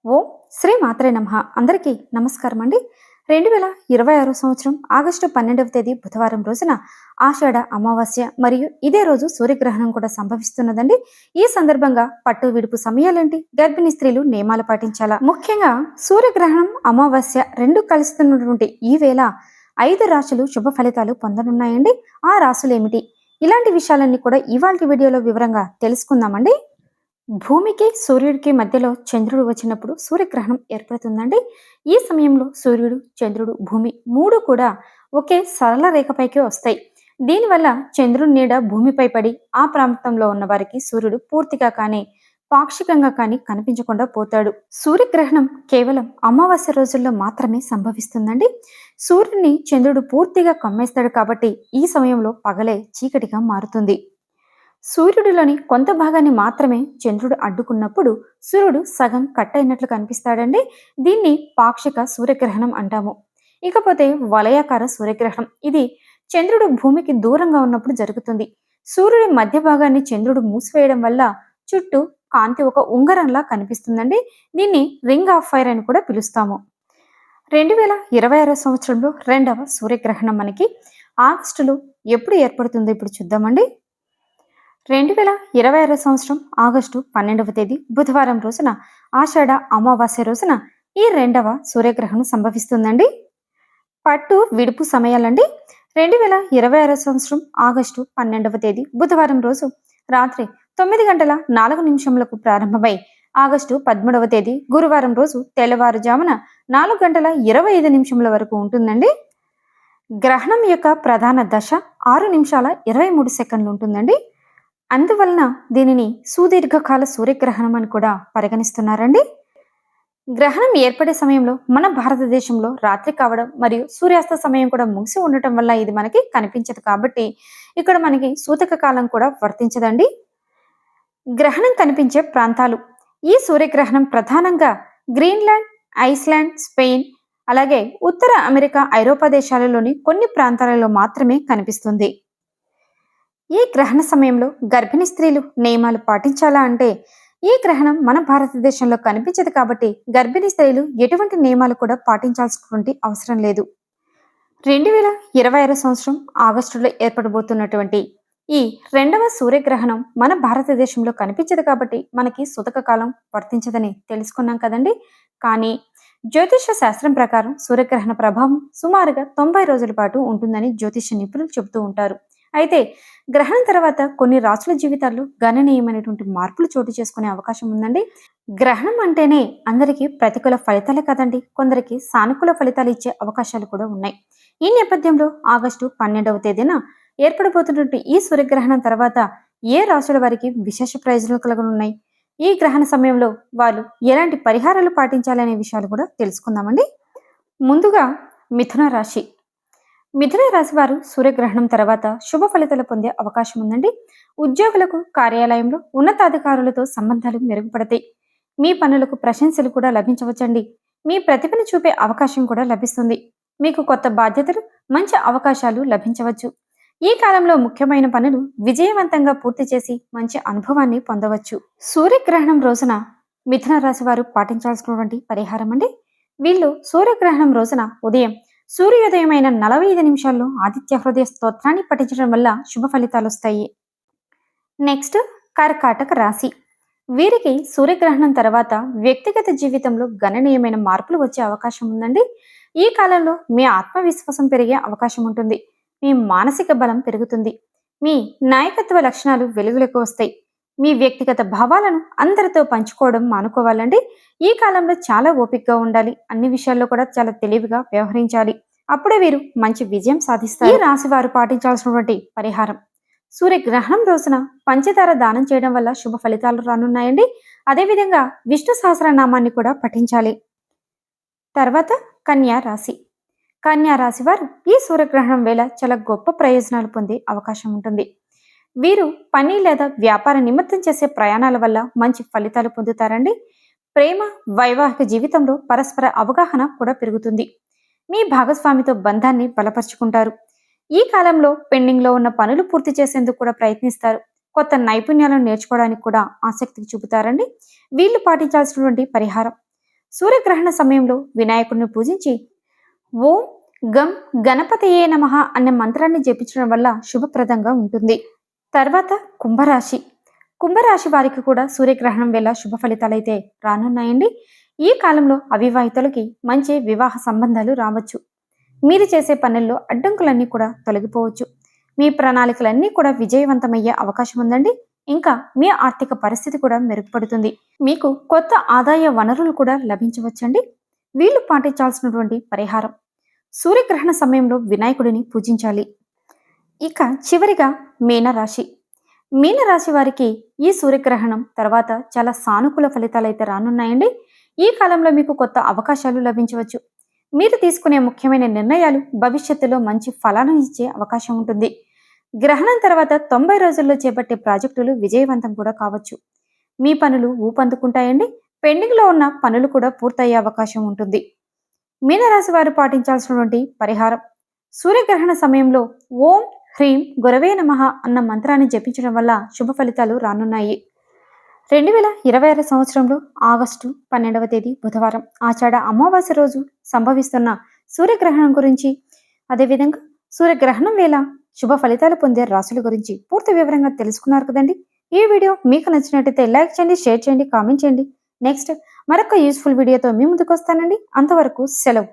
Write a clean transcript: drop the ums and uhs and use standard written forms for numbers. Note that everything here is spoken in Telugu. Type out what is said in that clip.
ఓం శ్రీ మాత్రే నమః. అందరికీ నమస్కారం అండి. 2026 సంవత్సరం ఆగస్టు 12వ తేదీ బుధవారం రోజున ఆషాఢ అమావాస్య మరియు ఇదే రోజు సూర్యగ్రహణం కూడా సంభవిస్తున్నదండి. ఈ సందర్భంగా పట్టు విడుపు సమయాలేంటి, గర్భిణీ స్త్రీలు నియమాలు పాటించాలా, ముఖ్యంగా సూర్యగ్రహణం అమావాస్య రెండు కలుస్తున్నటువంటి ఈ వేళ 5 రాశులు శుభ ఫలితాలు పొందనున్నాయండి. ఆ రాశులు ఏమిటి, ఇలాంటి విషయాలన్నీ కూడా ఇవాల్టి వీడియోలో వివరంగా తెలుసుకుందామండి. భూమికి సూర్యుడికి మధ్యలో చంద్రుడు వచ్చినప్పుడు సూర్యగ్రహణం ఏర్పడుతుందండి. ఈ సమయంలో సూర్యుడు, చంద్రుడు, భూమి మూడు కూడా ఒకే సరళ రేఖపైకి వస్తాయి. దీనివల్ల చంద్రుడి నీడ భూమిపై పడి ఆ ప్రాంతంలో ఉన్న వారికి సూర్యుడు పూర్తిగా కానీ పాక్షికంగా కానీ కనిపించకుండా పోతాడు. సూర్యగ్రహణం కేవలం అమావాస్య రోజుల్లో మాత్రమే సంభవిస్తుందండి. సూర్యుడిని చంద్రుడు పూర్తిగా కమ్మేస్తాడు కాబట్టి ఈ సమయంలో పగలే చీకటిగా మారుతుంది. సూర్యుడిలోని కొంత భాగాన్ని మాత్రమే చంద్రుడు అడ్డుకున్నప్పుడు సూర్యుడు సగం కట్ అయినట్లు కనిపిస్తాడండి. దీన్ని పాక్షిక సూర్యగ్రహణం అంటాము. ఇకపోతే వలయాకార సూర్యగ్రహణం, ఇది చంద్రుడు భూమికి దూరంగా ఉన్నప్పుడు జరుగుతుంది. సూర్యుడి మధ్య భాగాన్ని చంద్రుడు మూసివేయడం వల్ల చుట్టూ కాంతి ఒక ఉంగరంలా కనిపిస్తుందండి. దీన్ని రింగ్ ఆఫ్ ఫైర్ అని కూడా పిలుస్తాము. 2026 సంవత్సరంలో రెండవ సూర్యగ్రహణం మనకి ఆగస్టులో ఎప్పుడు ఏర్పడుతుందో ఇప్పుడు చూద్దామండి. 2026 సంవత్సరం ఆగస్టు 12వ తేదీ బుధవారం రోజున ఆషాఢ అమావాస్య రోజున ఈ రెండవ సూర్యగ్రహణం సంభవిస్తుందండి. పట్టు విడుపు సమయాలండి. 2026 సంవత్సరం ఆగస్టు 12వ తేదీ బుధవారం రోజు రాత్రి 9 గంటల 4 నిమిషములకు ప్రారంభమై ఆగస్టు 13వ తేదీ గురువారం రోజు తెల్లవారుజామున 4 గంటల 25 నిమిషముల వరకు ఉంటుందండి. గ్రహణం యొక్క ప్రధాన దశ 6 నిమిషాల 23 సెకండ్లు ఉంటుందండి. అందువలన దీనిని సుదీర్ఘకాల సూర్యగ్రహణం అని కూడా పరిగణిస్తున్నారండి. గ్రహణం ఏర్పడే సమయంలో మన భారతదేశంలో రాత్రి కావడం మరియు సూర్యాస్త సమయం కూడా ముగిసి ఉండటం వల్ల ఇది మనకి కనిపించదు కాబట్టి ఇక్కడ మనకి సూతక కాలం కూడా వర్తించదండి. గ్రహణం కనిపించే ప్రాంతాలు, ఈ సూర్యగ్రహణం ప్రధానంగా గ్రీన్లాండ్, ఐస్లాండ్, స్పెయిన్, అలాగే ఉత్తర అమెరికా, ఐరోపా దేశాలలోని కొన్ని ప్రాంతాలలో మాత్రమే కనిపిస్తుంది. ఈ గ్రహణ సమయంలో గర్భిణీ స్త్రీలు నియమాలు పాటించాలా అంటే, ఈ గ్రహణం మన భారతదేశంలో కనిపించదు కాబట్టి గర్భిణీ స్త్రీలు ఎటువంటి నియమాలు కూడా పాటించాల్సినటువంటి అవసరం లేదు. 2026 సంవత్సరం ఆగస్టులో ఏర్పడబోతున్నటువంటి ఈ రెండవ సూర్యగ్రహణం మన భారతదేశంలో కనిపించదు కాబట్టి మనకి సుతక కాలం వర్తించదని తెలుసుకున్నాం కదండి. కానీ జ్యోతిష శాస్త్రం ప్రకారం సూర్యగ్రహణ ప్రభావం సుమారుగా 90 రోజుల పాటు ఉంటుందని జ్యోతిష నిపుణులు చెబుతూ ఉంటారు. అయితే గ్రహణం తర్వాత కొన్ని రాసుల జీవితాల్లో గణనీయమైనటువంటి మార్పులు చోటు చేసుకునే అవకాశం ఉందండి. గ్రహణం అంటేనే అందరికీ ప్రతికూల ఫలితాలే కదండి, కొందరికి సానుకూల ఫలితాలు ఇచ్చే అవకాశాలు కూడా ఉన్నాయి. ఈ నేపథ్యంలో ఆగస్టు 12వ తేదీన ఏర్పడబోతున్నటువంటి ఈ సూర్యగ్రహణం తర్వాత ఏ రాశుల వారికి విశేష ప్రయోజనాలు కలగనున్నాయి, ఈ గ్రహణ సమయంలో వాళ్ళు ఎలాంటి పరిహారాలు పాటించాలనే విషయాలు కూడా తెలుసుకుందామండి. ముందుగా మిథున రాశి. మిథున రాశి వారు సూర్యగ్రహణం తర్వాత శుభ ఫలితాలు పొందే అవకాశం ఉందండి. ఉద్యోగులకు కార్యాలయంలో ఉన్నతాధికారులతో సంబంధాలు మెరుగుపడతాయి. మీ పనులకు ప్రశంసలు కూడా లభించవచ్చండి. మీ ప్రతిభను చూపే అవకాశం కూడా లభిస్తుంది. మీకు కొత్త బాధ్యతలు, మంచి అవకాశాలు లభించవచ్చు. ఈ కాలంలో ముఖ్యమైన పనులు విజయవంతంగా పూర్తి చేసి మంచి అనుభవాన్ని పొందవచ్చు. సూర్యగ్రహణం రోజున మిథున రాశి వారు పాటించాల్సినటువంటి పరిహారం అండి. వీళ్ళు సూర్యగ్రహణం రోజున ఉదయం సూర్యోదయమైన 45 నిమిషాల్లో ఆదిత్య హృదయ స్తోత్రాన్ని పఠించడం వల్ల శుభ ఫలితాలు వస్తాయి. నెక్స్ట్ కర్కాటక రాశి. వీరికి సూర్యగ్రహణం తర్వాత వ్యక్తిగత జీవితంలో గణనీయమైన మార్పులు వచ్చే అవకాశం ఉందండి. ఈ కాలంలో మీ ఆత్మవిశ్వాసం పెరిగే అవకాశం ఉంటుంది. మీ మానసిక బలం పెరుగుతుంది. మీ నాయకత్వ లక్షణాలు వెలుగులోకి వస్తాయి. మీ వ్యక్తిగత భావాలను అందరితో పంచుకోవడం మానుకోవాలండి. ఈ కాలంలో చాలా ఓపికగా ఉండాలి. అన్ని విషయాల్లో కూడా చాలా తెలివిగా వ్యవహరించాలి. అప్పుడే వీరు మంచి విజయం సాధిస్తారు. ఈ రాశి వారు పాటించాల్సినటువంటి పరిహారం: సూర్యగ్రహణం రోజున పంచదార దానం చేయడం వల్ల శుభ ఫలితాలు రానున్నాయండి. అదేవిధంగా విష్ణు సహస్రనామాన్ని కూడా పఠించాలి. తర్వాత కన్యా రాశి. కన్యా రాశి వారు ఈ సూర్యగ్రహణం వేళ చాలా గొప్ప ప్రయోజనాలు పొందే అవకాశం ఉంటుంది. వీరు పని లేదా వ్యాపార నిమిత్తం చేసే ప్రయాణాల వల్ల మంచి ఫలితాలు పొందుతారండి. ప్రేమ, వైవాహిక జీవితంలో పరస్పర అవగాహన కూడా పెరుగుతుంది. మీ భాగస్వామితో బంధాన్ని బలపరుచుకుంటారు. ఈ కాలంలో పెండింగ్లో ఉన్న పనులు పూర్తి చేసేందుకు కూడా ప్రయత్నిస్తారు. కొత్త నైపుణ్యాలను నేర్చుకోవడానికి కూడా ఆసక్తి చూపుతారండి. వీళ్ళు పాటించాల్సినటువంటి పరిహారం: సూర్యగ్రహణ సమయంలో వినాయకుడిని పూజించి ఓం గం గణపతియే నమః అనే మంత్రాన్ని జపించడం వల్ల శుభప్రదంగా ఉంటుంది. తర్వాత కుంభరాశి. కుంభరాశి వారికి కూడా సూర్యగ్రహణం వేళ శుభ ఫలితాలైతే రానున్నాయండి. ఈ కాలంలో అవివాహితులకి మంచి వివాహ సంబంధాలు రావచ్చు. మీరు చేసే పనుల్లో అడ్డంకులన్నీ కూడా తొలగిపోవచ్చు. మీ ప్రణాళికలన్నీ కూడా విజయవంతమయ్యే అవకాశం ఉందండి. ఇంకా మీ ఆర్థిక పరిస్థితి కూడా మెరుగుపడుతుంది. మీకు కొత్త ఆదాయ వనరులు కూడా లభించవచ్చండి. వీళ్ళు పాటించాల్సినటువంటి పరిహారం: సూర్యగ్రహణ సమయంలో వినాయకుడిని పూజించాలి. ఇక చివరిగా మీనరాశి. మీనరాశి వారికి ఈ సూర్యగ్రహణం తర్వాత చాలా సానుకూల ఫలితాలు అయితే రానున్నాయండి. ఈ కాలంలో మీకు కొత్త అవకాశాలు లభించవచ్చు. మీరు తీసుకునే ముఖ్యమైన నిర్ణయాలు భవిష్యత్తులో మంచి ఫలాలను ఇచ్చే అవకాశం ఉంటుంది. గ్రహణం తర్వాత 90 రోజుల్లో చేపట్టే ప్రాజెక్టులు విజయవంతం కూడా కావచ్చు. మీ పనులు ఊపందుకుంటాయండి. పెండింగ్లో ఉన్న పనులు కూడా పూర్తయ్యే అవకాశం ఉంటుంది. మీనరాశి వారు పాటించాల్సినటువంటి పరిహారం: సూర్యగ్రహణ సమయంలో ఓం హ్రీం గురవే నమః అన్న మంత్రాన్ని జపించడం వల్ల శుభ ఫలితాలు రానున్నాయి. 2026 సంవత్సరంలో ఆగస్టు 12వ తేదీ బుధవారం ఆషాఢ అమావాస్య రోజు సంభవిస్తున్న సూర్యగ్రహణం గురించి, అదేవిధంగా సూర్యగ్రహణం వేళ శుభ ఫలితాలు పొందే రాశుల గురించి పూర్తి వివరంగా తెలుసుకున్నారు కదండి. ఈ వీడియో మీకు నచ్చినట్టయితే లైక్ చేయండి, షేర్ చేయండి, కామెంట్ చేయండి. నెక్స్ట్ మరొక యూస్ఫుల్ వీడియోతో మీ ముందుకు వస్తానండి. అంతవరకు సెలవు.